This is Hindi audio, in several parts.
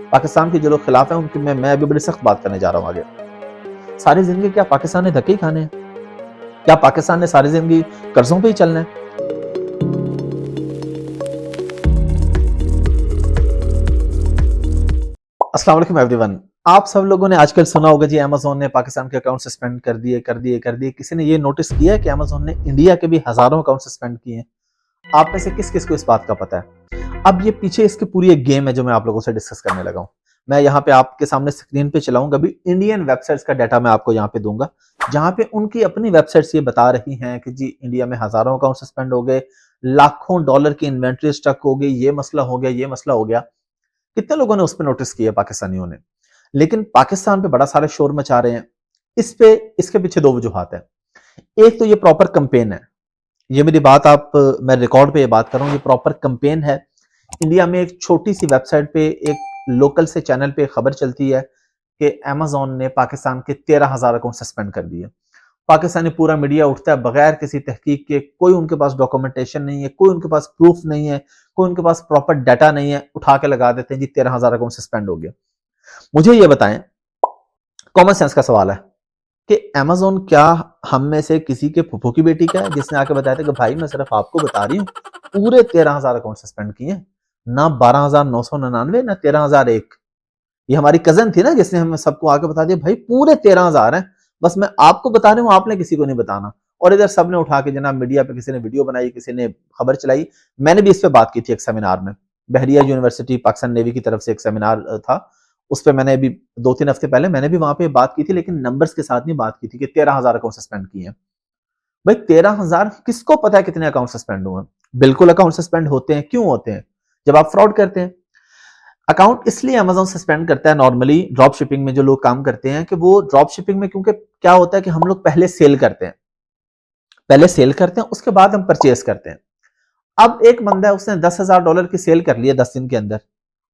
पाकिस्तान के जो लोग खिलाफ हैं उनकी मैं अभी बड़ी सख्त बात करने जा रहा हूँ आगे। सारी जिंदगी क्या पाकिस्तान ने धक्के ही खाने हैं? क्या पाकिस्तान ने सारी जिंदगी कर्जों पे ही चलना है? अस्सलाम वालेकुम एवरीवन। आप सब लोगों ने आजकल सुना होगा जी, अमेज़न ने पाकिस्तान के अकाउंट सस्पेंड कर दिए। किसी ने ये नोटिस किया है कि अमेज़न ने इंडिया के भी हजारों अकाउंट सस्पेंड किए हैं? आप में से किस-किस को इस बात का पता है? अब ये पीछे इसकी पूरी एक गेम है जो मैं आप लोगों से डिस्कस करने लगा हूँ। मैं यहाँ पे आपके सामने स्क्रीन पे चलाऊंगा, अभी इंडियन वेबसाइट्स का डाटा मैं आपको यहाँ पे दूंगा, जहाँ पे उनकी अपनी वेबसाइट्स ये बता रही हैं कि जी इंडिया में हजारों अकाउंट सस्पेंड हो गए, लाखों डॉलर की इन्वेंट्री स्टक हो गई, ये मसला हो गया, ये मसला हो गया। कितने लोगों ने उस पर नोटिस किया पाकिस्तानियों ने? लेकिन पाकिस्तान पे बड़ा सारे शोर मचा रहे हैं। इस पे इसके पीछे दो वजूहात है। एक तो ये प्रॉपर कैंपेन है। ये मेरी बात आप, मैं रिकॉर्ड पे ये बात कर रहा हूँ, ये प्रॉपर कैंपेन है। इंडिया में एक छोटी सी वेबसाइट पे, एक लोकल से चैनल पे खबर चलती है कि अमेज़न ने पाकिस्तान के 13,000 अकाउंट सस्पेंड कर दिए। पाकिस्तानी पूरा मीडिया उठता है बगैर किसी तहकीक के, कोई उनके पास डॉक्यूमेंटेशन नहीं है, कोई उनके पास प्रूफ नहीं है, कोई उनके पास प्रॉपर डाटा नहीं है, उठा के लगा देते हैं जी 13,000 अकाउंट सस्पेंड हो गया। मुझे ये बताएं, कॉमन सेंस का सवाल है कि अमेज़न क्या हम में से किसी के फुफू की बेटी का है जिसने आके बताया था कि भाई मैं सिर्फ आपको बता रही हूँ पूरे 13,000 अकाउंट सस्पेंड किए, ना 12,999 ना 13,001। ये हमारी कजन थी ना जिसने हमें सबको आके बता दिया भाई पूरे 13,000 हैं, बस मैं आपको बता रही हूँ, आपने किसी को नहीं बताना। और इधर सबने उठा के जनाब मीडिया पे किसी ने वीडियो बनाई, किसी ने खबर चलाई। मैंने भी इस पे बात की थी एक सेमिनार में, बहरिया यूनिवर्सिटी पाकिस्तान नेवी की तरफ से एक सेमिनार था, उस पर मैंने अभी 2-3 हफ्ते पहले मैंने भी वहां पे बात की थी, लेकिन नंबर्स के साथ नहीं बात की थी कि 13,000 अकाउंट सस्पेंड किए हैं। भाई 13,000 किसको पता है कितने अकाउंट सस्पेंड हुए? बिल्कुल अकाउंट सस्पेंड होते हैं। क्यों होते हैं? जब आप फ्रॉड करते हैं। अकाउंट इसलिए अमेज़न सस्पेंड करता है नॉर्मली ड्रॉप शिपिंग में जो लोग काम करते हैं, कि वो ड्रॉप शिपिंग में, क्योंकि क्या होता है कि हम लोग पहले सेल करते हैं, उसके बाद हम परचेस करते हैं। अब एक बंदा है, उसने $10,000 की सेल कर लिया 10 दिन के अंदर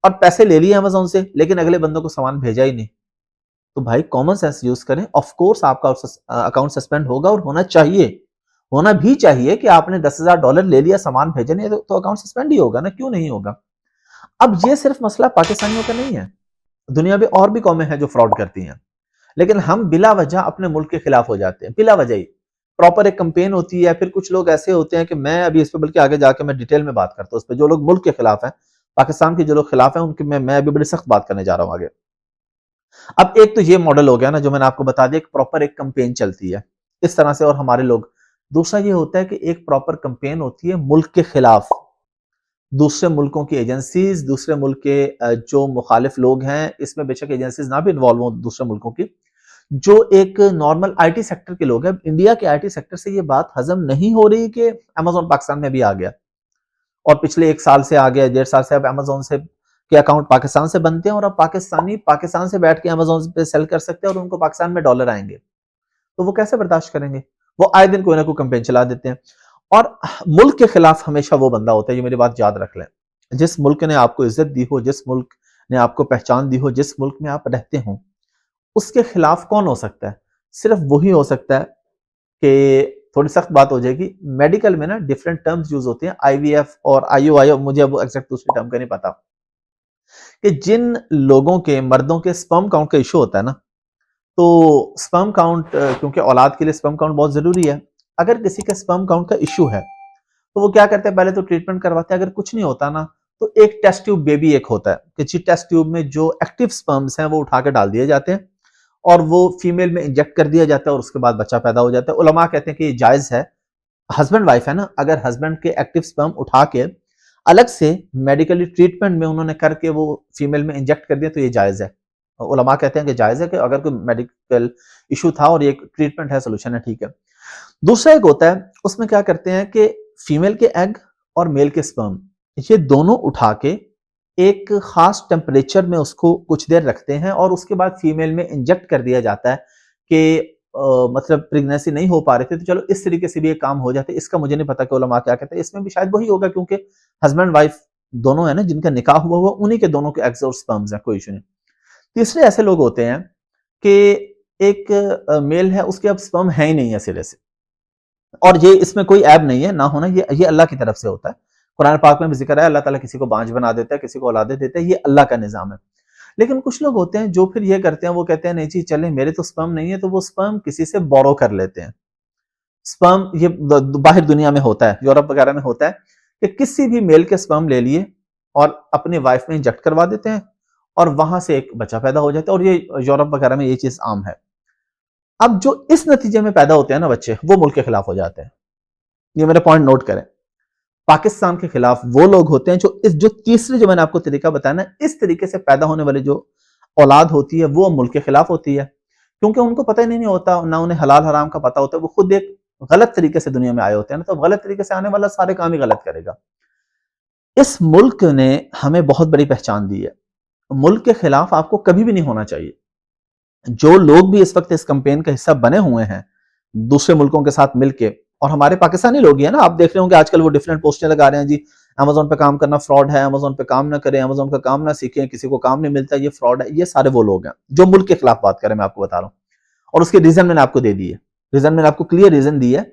और पैसे ले लिए अमेज़न से, लेकिन अगले बंदों को सामान भेजा ही नहीं। तो भाई कॉमन सेंस यूज करें। ऑफ कोर्स आपका अकाउंट सस्पेंड होगा और होना भी चाहिए कि आपने $10,000 ले लिया, सामान भेजे नहीं, तो अकाउंट सस्पेंड ही होगा ना, क्यों नहीं होगा? अब ये सिर्फ मसला पाकिस्तानियों का नहीं है, दुनिया में और भी कौमें हैं जो फ्रॉड करती हैं, लेकिन हम बिला वजह अपने मुल्क के खिलाफ हो जाते हैं, बिला वजह ही। प्रॉपर एक कंपेन होती है, फिर कुछ लोग ऐसे होते हैं कि मैं अभी इस पे बल्कि आगे जाके मैं डिटेल में बात करता हूँ, उस पर जो लोग मुल्क के खिलाफ हैं, पाकिस्तान के जो लोग खिलाफ हैं, उनकी मैं अभी बड़ी सख्त बात करने जा रहा हूँ आगे। अब एक तो ये मॉडल हो गया ना जो मैंने आपको बता दिया, प्रॉपर एक कंपेन चलती है इस तरह से और हमारे लोग। दूसरा ये होता है कि एक प्रॉपर कंपेन होती है मुल्क के खिलाफ, दूसरे मुल्कों की एजेंसीज, दूसरे मुल्क के जो मुखालिफ लोग हैं, इसमें बेशक एजेंसीज ना भी इन्वॉल्व हो दूसरे मुल्कों की, जो एक नॉर्मल आईटी सेक्टर के लोग हैं। इंडिया के आईटी सेक्टर से ये बात हजम नहीं हो रही कि अमेज़न पाकिस्तान में भी आ गया और पिछले 1 साल से आ गया, 1.5 साल से अब अमेज़न से के अकाउंट पाकिस्तान से बनते हैं और अब पाकिस्तानी पाकिस्तान से बैठ के अमेज़न पे सेल कर सकते हैं और उनको पाकिस्तान में डॉलर आएंगे, तो वो कैसे बर्दाश्त करेंगे? वो आए दिन कोई ना कोई कैंपेन चला देते हैं। और मुल्क के खिलाफ हमेशा वो बंदा होता है, ये मेरी बात याद रख लें, जिस मुल्क ने आपको इज्जत दी हो, जिस मुल्क ने आपको पहचान दी हो, जिस मुल्क में आप रहते हो, उसके खिलाफ कौन हो सकता है? सिर्फ वही हो सकता है कि थोड़ी सख्त बात हो जाएगी, मेडिकल में ना डिफरेंट टर्म्स यूज होते हैं, आईवीएफ और आईओआई, मुझे अब एग्जैक्ट दूसरी टर्म का नहीं पता, कि जिन लोगों के, मर्दों के स्पर्म काउंट का इशू होता है ना, तो स्पर्म काउंट, क्योंकि औलाद के लिए स्पर्म काउंट बहुत जरूरी है, अगर किसी का स्पर्म काउंट का इशू है तो वो क्या करते हैं, पहले तो ट्रीटमेंट करवाते हैं। अगर कुछ नहीं होता ना, तो एक टेस्ट ट्यूब बेबी एक होता है कि जी टेस्ट ट्यूब में जो एक्टिव स्पर्म्स हैं वो उठा के डाल दिए जाते हैं और वो फीमेल में इंजेक्ट कर दिया जाता है और उसके बाद बच्चा पैदा हो जाता है। उलमा कहते हैं कि ये जायज है, हस्बैंड वाइफ है ना, अगर हस्बैंड के एक्टिव स्पर्म उठा के अलग से मेडिकली ट्रीटमेंट में उन्होंने करके वो फीमेल में इंजेक्ट कर दिया तो ये जायज है। उलमा कहते हैं कि जायज है कि अगर कोई मेडिकल इशू था और ये ट्रीटमेंट है, सोल्यूशन है, ठीक है। दूसरा एक होता है, उसमें क्या करते हैं कि फीमेल के एग और मेल के स्पर्म, ये दोनों उठा के एक खास टेम्परेचर में उसको कुछ देर रखते हैं और उसके बाद फीमेल में इंजेक्ट कर दिया जाता है कि मतलब प्रेगनेंसी नहीं हो पा रही थी, तो चलो इस तरीके से भी एक काम हो जाता है। इसका मुझे नहीं पता कि उलमा क्या कहते हैं, इसमें भी शायद वही होगा क्योंकि हस्बैंड वाइफ दोनों है ना, जिनका निकाह हुआ उन्हीं के दोनों के एग्स और स्पर्म्स हैं, कोई इशू नहीं। तीसरे ऐसे लोग होते हैं कि एक मेल है, उसके अब स्पर्म है ही नहीं है सिरे से, और ये इसमें कोई ऐब नहीं है ना होना, ये अल्लाह की तरफ से होता है। कुरान पाक में भी जिक्र है, अल्लाह ताला किसी को बांझ बना देता है, किसी को औलादे देता है, ये अल्लाह का निजाम है। लेकिन कुछ लोग होते हैं जो फिर ये करते हैं, वो कहते हैं नहीं जी चले, मेरे तो स्पर्म नहीं है, तो वो स्पर्म किसी से बोरो कर लेते हैं। स्पर्म ये बाहर दुनिया में होता है, यूरोप वगैरह में होता है कि किसी भी मेल के स्पर्म ले लिए और अपनी वाइफ में इंजेक्ट करवा देते हैं और वहां से एक बच्चा पैदा हो जाता है, और ये यूरोप वगैरह में ये चीज आम है। अब जो इस नतीजे में पैदा होते हैं ना बच्चे, वो मुल्क के खिलाफ हो जाते हैं। ये मेरे पॉइंट नोट करें। पाकिस्तान के खिलाफ वो लोग होते हैं जो तीसरे जो मैंने आपको तरीका बताया ना, इस तरीके से पैदा होने वाली जो औलाद होती है वो मुल्क के खिलाफ होती है, क्योंकि उनको पता ही नहीं होता, ना उन्हें हलाल हराम का पता होता है, वो खुद एक गलत तरीके से दुनिया में आए होते हैं ना, तो गलत तरीके से आने वाला सारे काम ही गलत करेगा। इस मुल्क ने हमें बहुत बड़ी पहचान दी है। मुल्क के खिलाफ आपको कभी भी नहीं होना चाहिए। जो लोग भी इस वक्त इस कैंपेन का हिस्सा बने हुए हैं दूसरे मुल्कों के साथ मिलके, और हमारे पाकिस्तानी लोग ही है ना, आप देख रहे होंगे आजकल वो डिफरेंट पोस्टें लगा रहे हैं जी, अमेज़न पे काम करना फ्रॉड है, अमेज़न पे काम ना करें, अमेज़न का काम ना सीखें, किसी को काम नहीं मिलता, ये फ्रॉड है। ये सारे वो लोग हैं जो मुल्क के खिलाफ बात करें, मैं आपको बता रहा हूं। और उसके रीजन मैंने आपको दे दी है, रीजन मैंने आपको क्लियर रीजन दी है।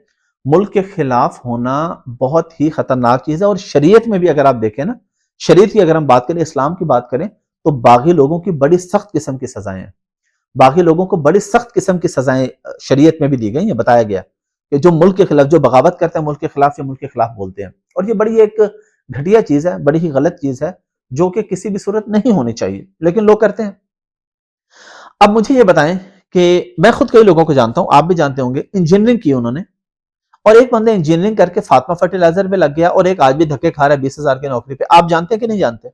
मुल्क के खिलाफ होना बहुत ही खतरनाक चीज है। और शरीयत में भी अगर आप देखें ना, शरीयत की अगर हम बात करें, इस्लाम की बात करें, तो बागी लोगों की बड़ी सख्त किस्म की सजाएं हैं। बाकी लोगों को बड़ी सख्त किस्म की सजाएं शरीयत में भी दी गई है। बताया गया कि जो मुल्क के खिलाफ, जो बगावत करते हैं मुल्क के खिलाफ, या मुल्क के खिलाफ बोलते हैं, और ये बड़ी एक घटिया चीज है, बड़ी ही गलत चीज है, जो कि किसी भी सूरत नहीं होनी चाहिए, लेकिन लोग करते हैं। अब मुझे ये बताएं कि मैं खुद कई लोगों को जानता हूं, आप भी जानते होंगे, इंजीनियरिंग की उन्होंने, और एक बंदा इंजीनियरिंग करके फातिमा फर्टिलाइजर पे लग गया, और एक आज भी धक्के खा रहा है 20,000 की नौकरी पे। आप जानते हैं कि नहीं जानते?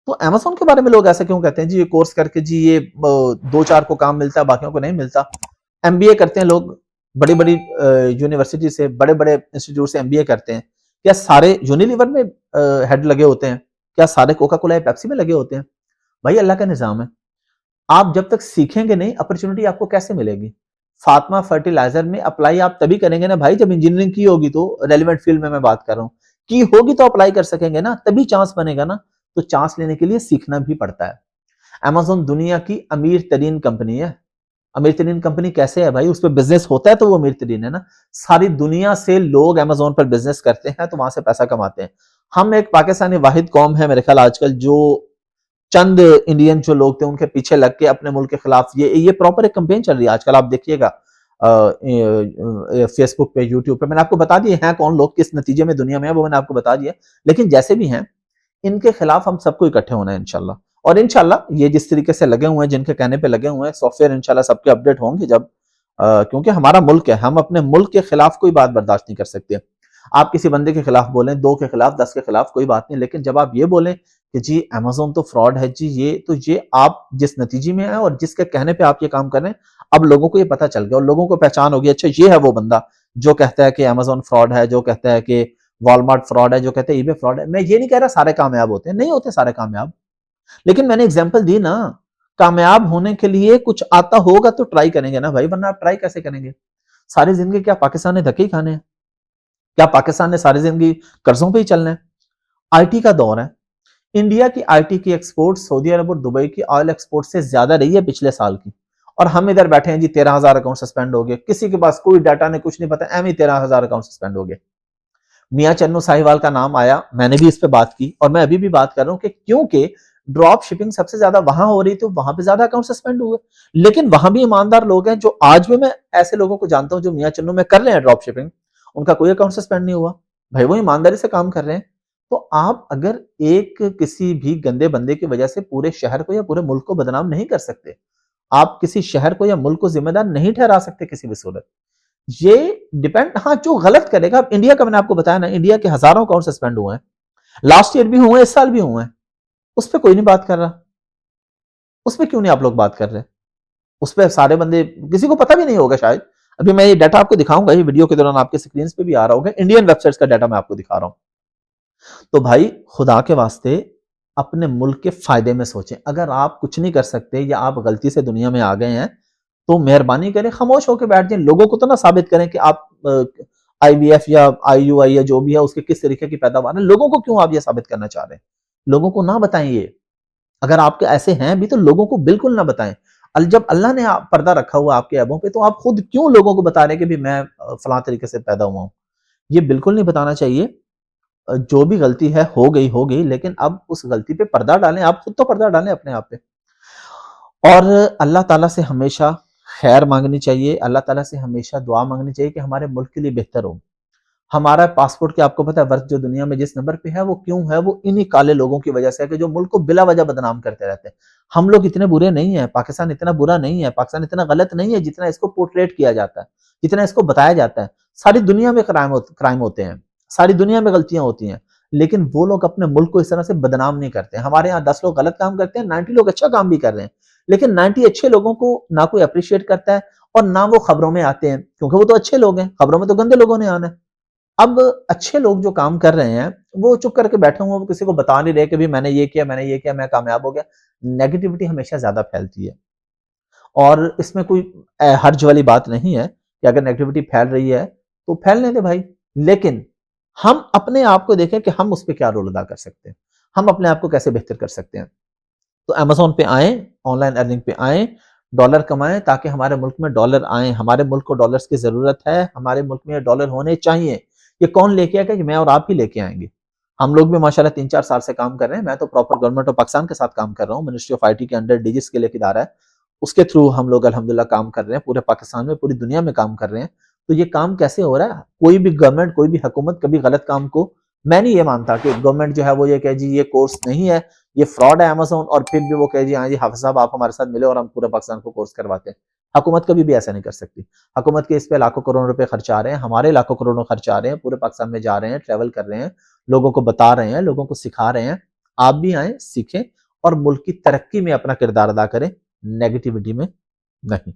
तो अमेज़न के बारे में लोग ऐसा क्यों कहते हैं जी, ये कोर्स करके जी ये 2-4 को काम मिलता है, बाकियों को नहीं मिलता। एमबीए करते हैं लोग, बड़ी-बड़ी यूनिवर्सिटी से, बड़े-बड़े इंस्टीट्यूट से एमबीए करते हैं। क्या सारे यूनिलीवर में हेड लगे होते हैं? क्या सारे कोका कोला या पेप्सी में लगे होते हैं? भाई अल्लाह का निज़ाम है। आप जब तक सीखेंगे नहीं, अपॉर्चुनिटी आपको कैसे मिलेगी? फातिमा फर्टिलाइजर में अप्लाई आप तभी करेंगे ना भाई, जब इंजीनियरिंग की होगी, तो रेलेवेंट फील्ड में मैं बात कर रहा हूँ, की होगी तो अप्लाई कर सकेंगे ना, तभी चांस बनेगा ना। तो चांस लेने के लिए सीखना भी पड़ता है। अमेज़न दुनिया की अमीर तरीन कंपनी है। अमीर तरीन कंपनी कैसे है भाई? उस पर बिजनेस होता है तो वो अमीर तरीन है ना। सारी दुनिया से लोग अमेज़न पर बिजनेस करते हैं, तो वहां से पैसा कमाते हैं। हम एक पाकिस्तानी वाहिद कौम है मेरे ख्याल आजकल, जो चंद इंडियन जो लोग थे उनके पीछे लग के अपने मुल्क के खिलाफ ये प्रॉपर एक कंपेन चल रही है आजकल। आप देखिएगा फेसबुक पे, यूट्यूब पे, मैंने आपको बता दिए हैं कौन लोग किस नतीजे में दुनिया में है, वो मैंने आपको बता दिया। लेकिन जैसे भी हैं, इनके खिलाफ हम सबको इकट्ठे होना है इंशाल्लाह। और इंशाल्लाह ये जिस तरीके से लगे हुए हैं, जिनके कहने पे लगे हुए हैं, सॉफ्टवेयर इंशाल्लाह सबके अपडेट होंगे जब, क्योंकि हमारा मुल्क है, हम अपने मुल्क के खिलाफ कोई बात बर्दाश्त नहीं कर सकते। आप किसी बंदे के खिलाफ बोलें, 2 के खिलाफ, 10 के खिलाफ, कोई बात नहीं, लेकिन जब आप ये बोलें कि जी अमेज़न तो फ्रॉड है जी, ये आप जिस नतीजे में आए और जिसके कहने पे आप ये काम कर रहे हैं, अब लोगों को ये पता चल गया और लोगों को पहचान होगी, अच्छा ये है वो बंदा जो कहता है कि अमेज़न फ्रॉड है, जो कहता है कि वॉलमार्ट फ्रॉड है, जो कहते हैं ईबे फ्रॉड है। मैं ये नहीं कह रहा सारे कामयाब होते हैं, नहीं होते सारे कामयाब, लेकिन मैंने एग्जांपल दी ना, कामयाब होने के लिए कुछ आता होगा तो ट्राई करेंगे ना भाई, वरना आप ट्राई कैसे करेंगे? सारी जिंदगी क्या पाकिस्तान ने धक्के ही खाने हैं? क्या पाकिस्तान ने सारी जिंदगी कर्जों पे ही चलना है? आईटी का दौर है। इंडिया की आईटी की एक्सपोर्ट सऊदी अरब और दुबई की ऑयल एक्सपोर्ट से ज्यादा रही है पिछले साल की, और हम इधर बैठे हैं जी 13,000 अकाउंट सस्पेंड हो गए, किसी के पास कोई डाटा नहीं, कुछ नहीं पता, एम ही 13,000 अकाउंट सस्पेंड हो गए। मियां चन्नू साहिवाल का नाम आया, मैंने भी इस पे बात की, और मैं अभी भी बात कर रहा हूं कि क्योंकि ड्रॉप शिपिंग सबसे ज्यादा वहां हो रही थी, वहां पे ज्यादा अकाउंट सस्पेंड हुए। लेकिन वहां भी ईमानदार लोग हैं, जो आज भी मैं ऐसे लोगों को जानता हूं जो मियां चन्नू में कर रहे हैं ड्रॉप शिपिंग, उनका कोई अकाउंट सस्पेंड नहीं हुआ। भाई वो ईमानदारी से काम कर रहे हैं। तो आप अगर एक किसी भी गंदे बंदे की वजह से पूरे शहर को या पूरे मुल्क को बदनाम नहीं कर सकते, आप किसी शहर को या मुल्क को जिम्मेदार नहीं ठहरा सकते किसी भी सूरत। ये डिपेंड, हाँ जो गलत करेगा। अब इंडिया का मैंने आपको बताया ना, इंडिया के हजारों अकाउंट सस्पेंड हुए हैं, लास्ट ईयर भी हुए हैं, इस साल भी हुए हैं, उस पर कोई नहीं बात कर रहा। उस पर क्यों नहीं आप लोग बात कर रहे? उस पर सारे बंदे, किसी को पता भी नहीं होगा शायद। अभी मैं ये डाटा आपको दिखाऊंगा, ये वीडियो के दौरान आपके स्क्रीन पे भी आ रहा होगा, इंडियन वेबसाइट्स का डाटा मैं आपको दिखा रहा हूं। तो भाई खुदा के वास्ते अपने मुल्क के फायदे में सोचें। अगर आप कुछ नहीं कर सकते या आप गलती से दुनिया में आ गए हैं, तो मेहरबानी करें खामोश होकर बैठ जाएं। लोगों को तो ना साबित करें कि आप आईवीएफ या आईयूआई या जो भी है उसके किस तरीके की पैदावार है। लोगों को क्यों आप ये साबित करना चाह रहे हैं? लोगों को ना बताएं ये। अगर आपके ऐसे हैं भी तो लोगों को बिल्कुल ना बताएं। जब अल्लाह ने पर्दा रखा हुआ आपके ऐबों पे, तो आप खुद क्यों लोगों को बता रहे हैं कि भी मैं फलां तरीके से पैदा हुआ हूं? ये बिल्कुल नहीं बताना चाहिए। जो भी गलती है हो गई, लेकिन अब उस गलती पे पर्दा डालें, आप खुद तो पर्दा डालें अपने आप पे। और अल्लाह ताला से हमेशा खैर मांगनी चाहिए, अल्लाह ताला से हमेशा दुआ मांगनी चाहिए कि हमारे मुल्क के लिए बेहतर हो। हमारा पासपोर्ट क्या आपको पता है वर्थ जो दुनिया में जिस नंबर पे है वो क्यों है? वो इन्हीं काले लोगों की वजह से है कि जो मुल्क को बिला वजह बदनाम करते रहते हैं। हम लोग इतने बुरे नहीं है, पाकिस्तान इतना बुरा नहीं है, पाकिस्तान इतना गलत नहीं है जितना इसको पोर्ट्रेट किया जाता है, जितना इसको बताया जाता है। सारी दुनिया में क्राइम होते हैं, सारी दुनिया में गलतियां होती हैं, लेकिन वो लोग अपने मुल्क को इस तरह से बदनाम नहीं करते। हमारे यहाँ 10 लोग गलत काम करते हैं, 90 लोग अच्छा काम भी कर रहे हैं, लेकिन 90 अच्छे लोगों को ना कोई अप्रिशिएट करता है और ना वो खबरों में आते हैं, क्योंकि वो तो अच्छे लोग हैं, खबरों में तो गंदे लोगों ने आना है। अब अच्छे लोग जो काम कर रहे हैं, वो चुप करके बैठे हुए हैं, वो किसी को बता नहीं रहे कि भी मैंने ये किया, मैंने ये किया, मैं कामयाब हो गया। नेगेटिविटी हमेशा ज़्यादा फैलती है और इसमें कोई हर्ज वाली बात नहीं है कि अगर नेगेटिविटी फैल रही है, तो फैलने दे भाई। लेकिन हम अपने आप को देखें कि हम उस पे क्या रोल अदा कर सकते हैं, हम अपने आप को कैसे बेहतर कर सकते हैं। तो अमेज़न पे आएँ, ऑनलाइन अर्निंग पे आएँ, डॉलर कमाएँ ताकि हमारे मुल्क में डॉलर आएँ। हमारे मुल्क को डॉलर्स की ज़रूरत है, हमारे मुल्क में डॉलर होने चाहिए। ये कौन लेके आएगा? कि मैं और आप ही लेके आएँगे। हम लोग भी माशाल्लाह 3-4 साल से काम कर रहे हैं। मैं तो प्रॉपर गवर्नमेंट ऑफ पाकिस्तान के साथ काम कर रहा हूँ। मिनिस्ट्री ऑफ आईटी के अंडर डीजिस के लिए एक इदारा है, उसके थ्रू हम लोग अल्हम्दुलिल्लाह काम कर रहे हैं। पूरे पाकिस्तान में, पूरी दुनिया में काम कर रहे हैं। तो ये काम कैसे हो रहा है? कोई भी गवर्नमेंट, कोई भी हुकूमत कभी गलत काम को मैं नहीं ये मानता कि गवर्नमेंट जो है वो ये कहे जी ये कोर्स नहीं है, ये फ्रॉड है अमेज़न, और फिर भी वो कहे जी हाँ जी हाफ़िज़ साहब आप हमारे साथ मिले और हम पूरे पाकिस्तान को कोर्स करवाते हैं। हुकूमत कभी भी ऐसा नहीं कर सकती। हुकूमत के इस पे लाखों करोड़ रुपए खर्च आ रहे हैं, हमारे लाखों करोड़ों खर्च आ रहे हैं, पूरे पाकिस्तान में जा रहे हैं, ट्रैवल कर रहे हैं, लोगों को बता रहे हैं, लोगों को सिखा रहे हैं। आप भी आएँ, सीखें और मुल्क की तरक्की में अपना किरदार अदा करें, नेगेटिविटी में नहीं।